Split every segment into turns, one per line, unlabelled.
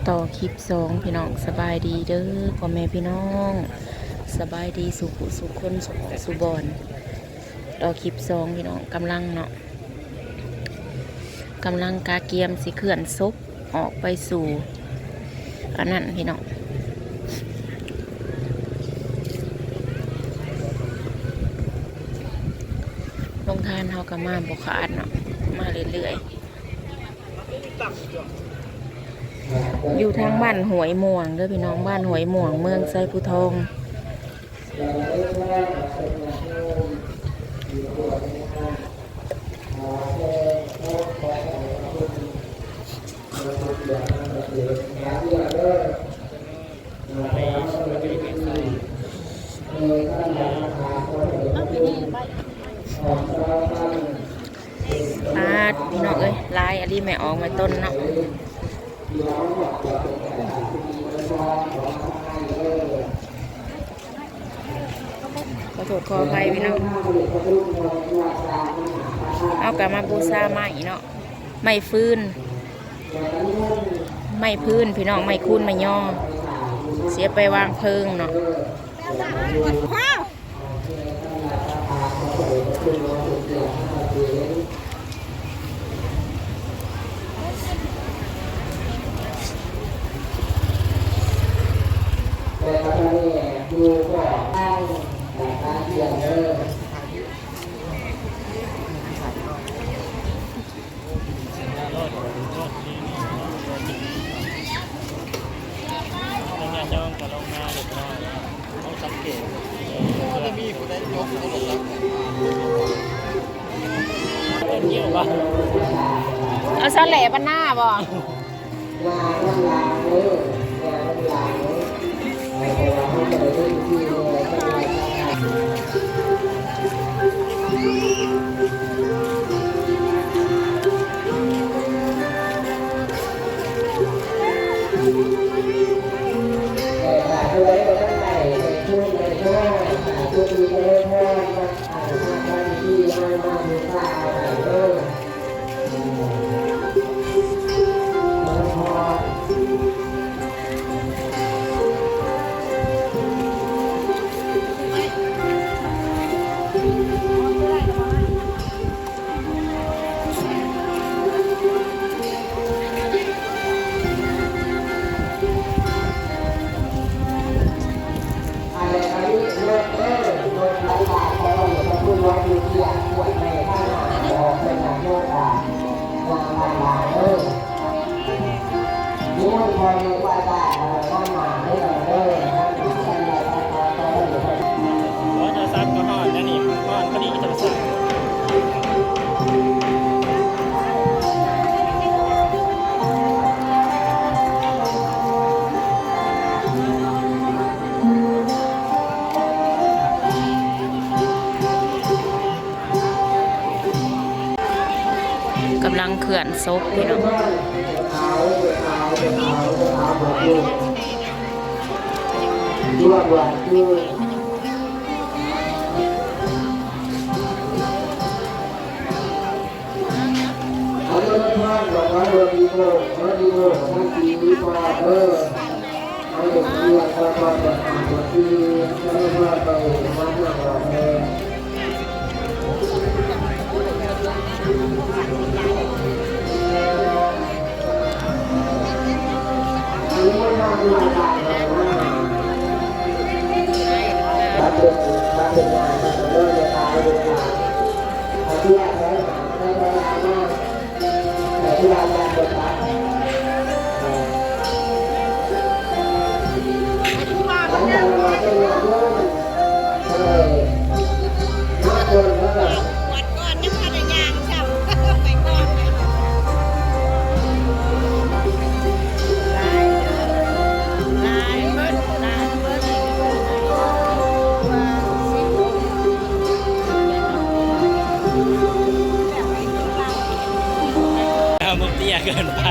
ต่อคลิปสองพี่น้องสบายดีเด้อพ่อแม่พี่น้องสบายดีสุคนสุบอนต่อคลิปสองพี่น้องกำลังกาเกียมสิเขื่อนซบออกไปสู่อันนั้นพี่น้องลงทานเฮาก็มาบ่ขาดเนาะมาเรื่อยๆอยู่ทางบ้านหวยม่วงเด้อพี่น้องบ้านหวยม่วงเมืองไซภูทองพี่น้องเอ้ยลายอันนี้ไม่ออกไม่ต้นเนาะขอโทษขออภัยพี่น้องเอากลับมาบูชาใหม่เนาะไม่ฟื้นไม่พื้นพี่น้องไม่คุ้นไม่ย่อเสียไปวางเพิงเนาะเอาซาเล่บ้านหน้าบ่กำลังเขื่อนซบพี่น้อง
มันเตี้ยเกินไป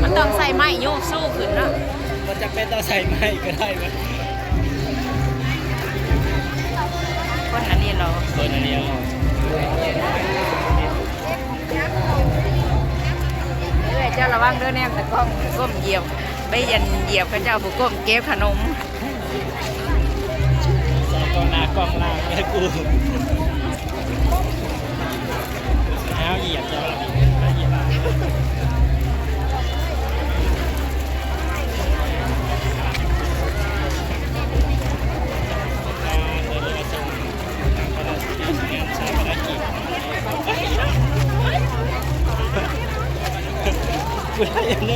มันต้องใส่ไม้โยกสู้ขึ้นเนาะ
มันจะเป็นต้องใส่ไม้ก็ได้ไหม
คนอันนี้เหรอ
คนอันนี้
เรื่อย เจ้าระวังเด้อแนมแต่กล้องก้มเหยียบไปยันเหยียบพระเจ้าผู้ก้มเก็บขนม
ใส่กองหน้ากองหลังให้กูเอาเหยียบจะเหยียบกูได้ยังไง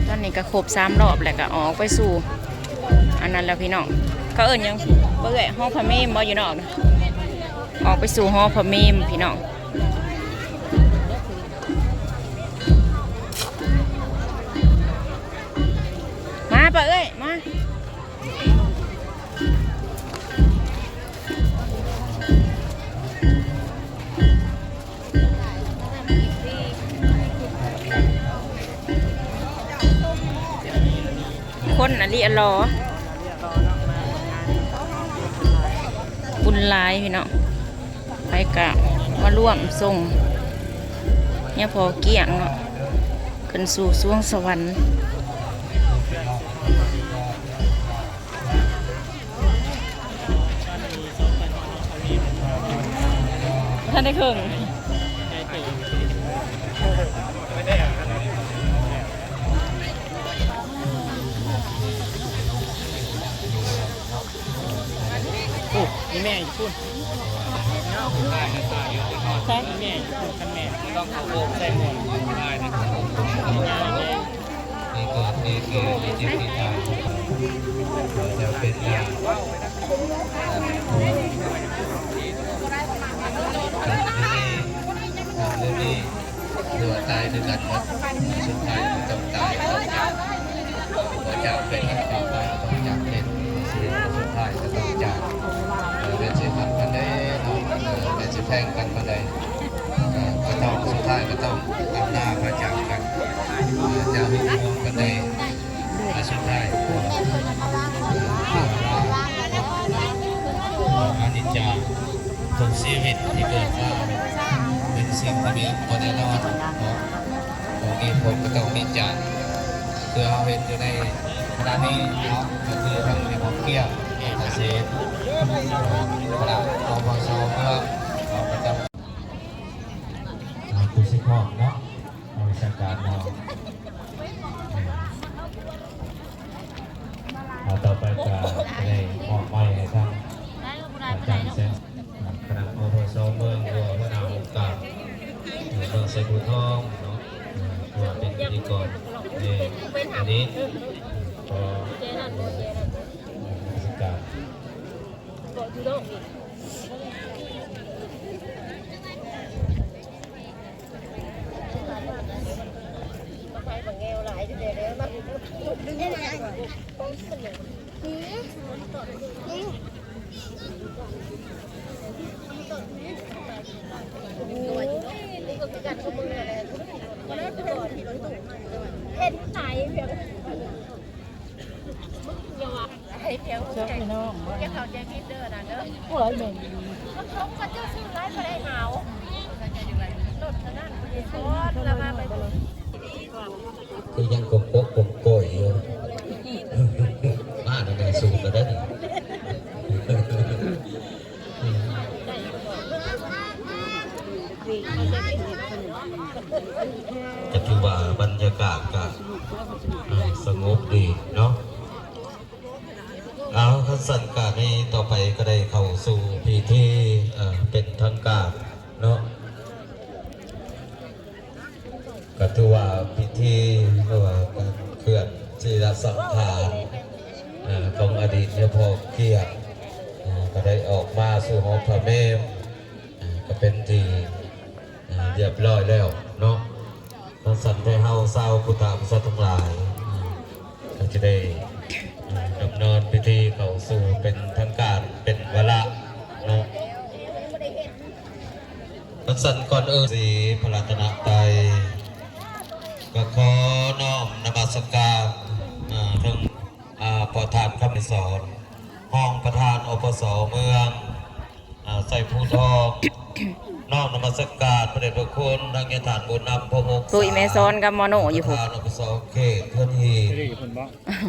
ตอนนี้ก็ครบ3 รอบแล้วก็ออกไปสู่อันนั้นแล้วพี่น้องก็เอิ้นหยังบ่เอ้ยห้องพระเมมบ่อยู่นอกนะออกไปสู่ห้องพระเมมพี่น้องมาปะเอ้ยมาคนอันนี้รอบุญหลายพี่น้องไปกะมาร่วมส่งเนี่ยพอเกี่ยงเนาะขึ้นสู่สวงสวรรค์ท่านได้ครึ่ง
โอ้ยแม่พูดใช่แม่พูดกันแม่ต้องเอาโอ่งใส่หมดได้นะนี่ก็นี่คือวิจิตรไทยจะเป็นอย่างเรื่องนี้ตัวตายด้วยกันหมดสุดท้ายต้องตายต้องจากเป็นนักต่อไปต้องจากเป็นสุดท้ายจะต้องจากเป็นสิทธิ์กันได้เป็นสิทธิ์แทงกันมาได้ก็ต้องสุดท้ายก็ต้องอำนาจมาจากกันจะรวมกันได้สุดท้ายอานิจจาทุกชีวิตที่เกิดมาเป็นสิ่งที่มีคนแน่นอนมีผลก็ต้องมีจานคือเอาเห็นอยู่ในขณะนี้เนาะก็คือทางในของเกี่ยวเกษตรขณะของพศเมื่อเราประจำคุณสิพ่อเนาะบริษัทการเราต่อไปจะได้มอบไม้ให้ทางอาจารย์เซนคณะมพศเมืองรัวพระนามองค์การเมืองเซกุทองเนาะตัวเป็นพิธีกรในอันนี้ก็ราชการ
เห็นไหนเพียงให้เพียงเจ้าพี่น้องแกเขาใจคิดเด้อนะเด้อโอ้ยแม่มันคงก็เจ้าซื้อไรก็ได้หาวรถนั่นไปซอสแล้วมาไป
คือยังกบกบโกยอยู่บ้านอะไรสูงกระดั้งจะถือว่าบรรยากาศก็สงบดีเนาะเอาขั้นสันการนี้ต่อไปก็ได้เข้าสู่พิธีเป็นทางการเนาะก็ถือว่าพิธีหรือว่าการเคลื่อนศีลสังขารของอดีตเนี่ยพอเกียรติก็ได้ออกมาสู่หอพระเมรุก็เป็นที่เรียบร้อยแล้วเนาะท่านสันได้เฮาเศร้าพุทธบริษัททั้งหลายก็จะได้ดำเนินพิธีเข้าสู่เป็นทางการเป็นวาระเนาะ มันสั่นก่อนสีพระรัตนตรัยก็ขอน้อมนมัสการถึงประธานคำสอนห้องประธานอปสเมืองใส่ผู้ทอง น้อมนมัสการพระเดชพระคุณทางยฐานบุญนำพระมุข
ตุ้ยแม่ซ้อนกับมโนอยู่
ป
พุ
ระธานอปสเขตเพื่อนฮี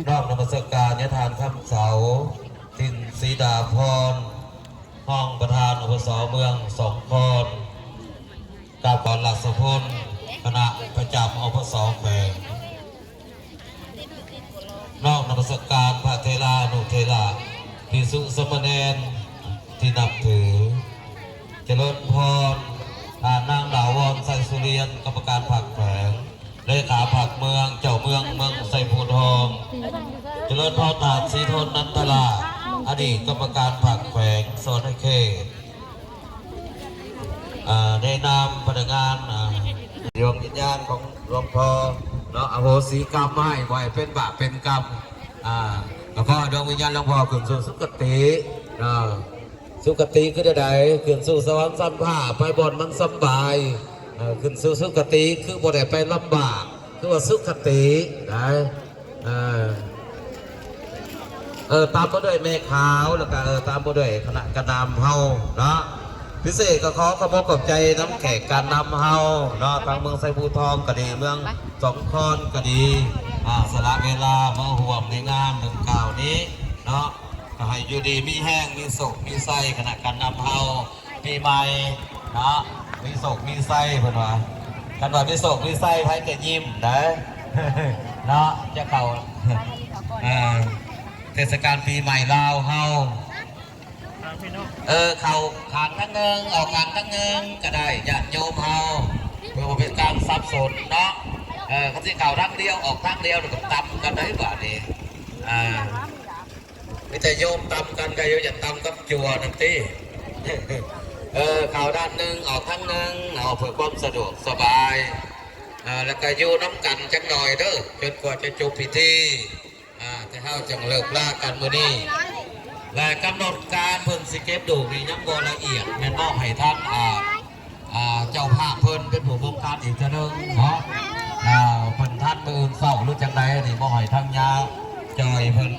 น้อมนมัสการยฐานคำเสาทินศรีดาพรห้องประธานอปสเมืองสองคอนกาบอนหลักสพลคณะประจำอปสแขวงนอกนมัสการพระเทลานุเทลาภิกษุสมณเณรที่นับถือเจริญพรนางดาวรไซสุเรียนกรรมการผักแขวงเลขาผักเมืองเจ้าเมืองไซภูทองเจริญพรถาดศรีทนนันทลาอดีตกรรมการผักแขวงโซนเขตในนามพนักงานดวงวิญญาณของหลวงพ่อเนาะอโหสิกรรมให้ไว้เป็นบาปเป็นกรรมแล้วก็ดวงวิญญาณหลวงพ่อขึ้นสู่สุคติสุคติคือใดขึ้นสู่สวรรค์สัมภาไปบนมันสบายขึ้นสู่สุคติคือบ่ได้ไปลำบากคือว่าสุคตินะตามมาด้วยแม่ขาวแล้วก็ตามมาด้วยคณะกระนำเฮาเนาะพิเศษก็ขอขอบคุณใจน้ำแขกการนำเฮาเนาะทางเมืองไซบูทองก็ดีเมืองสองคอนก็ดีสละเวลามาห่วงในงานหนึ่งข่าวนี้เนาะก็ให้อยู่ดีมีแห้งมีโศกมีไส้ขณะการนำเฮาปีใหม่เนาะมีโศกมีไส้เพื่อนว่ากันว่ามีโศกมีไส้ไพ่แกยิ้มนะเนาะจะเข่าเทศกาลปีใหม่ลาวเฮาเข่าขางทั้งเงิงออกขางทั้งเงิงก็ได้ญาติโยมเฮาเพื่อเป็นการสับสนเนาะเขาที่เข่าทั้งเดียวออกทั้งเดียวก็ตำกันได้บ่านี่ไม่แต่โยมตำกันก็อย่าตำกับจัวนั่นตีเข่าด้านหนึ่งออกทั้งหนึ่งเอาเพื่อความสะดวกสบายแล้วก็อยู่น้ำกันจังหน่อยเด้อจนกว่าจะจบพิธีจะเข้าจังเลิกล่ากันมื้อนี้และกำหนดการเพิ่นสิเก็บดูนี่ยังบ่ละเอียดแม่นมอบให้ท่านเจ้าภาพเพิ่นเป็นผู้บงการอีกทีนึงเนาะเพิ่นท่านมืออื่นเศร้าหรือจังใดนี่บ่ให้ทางยาจอยเพิ่น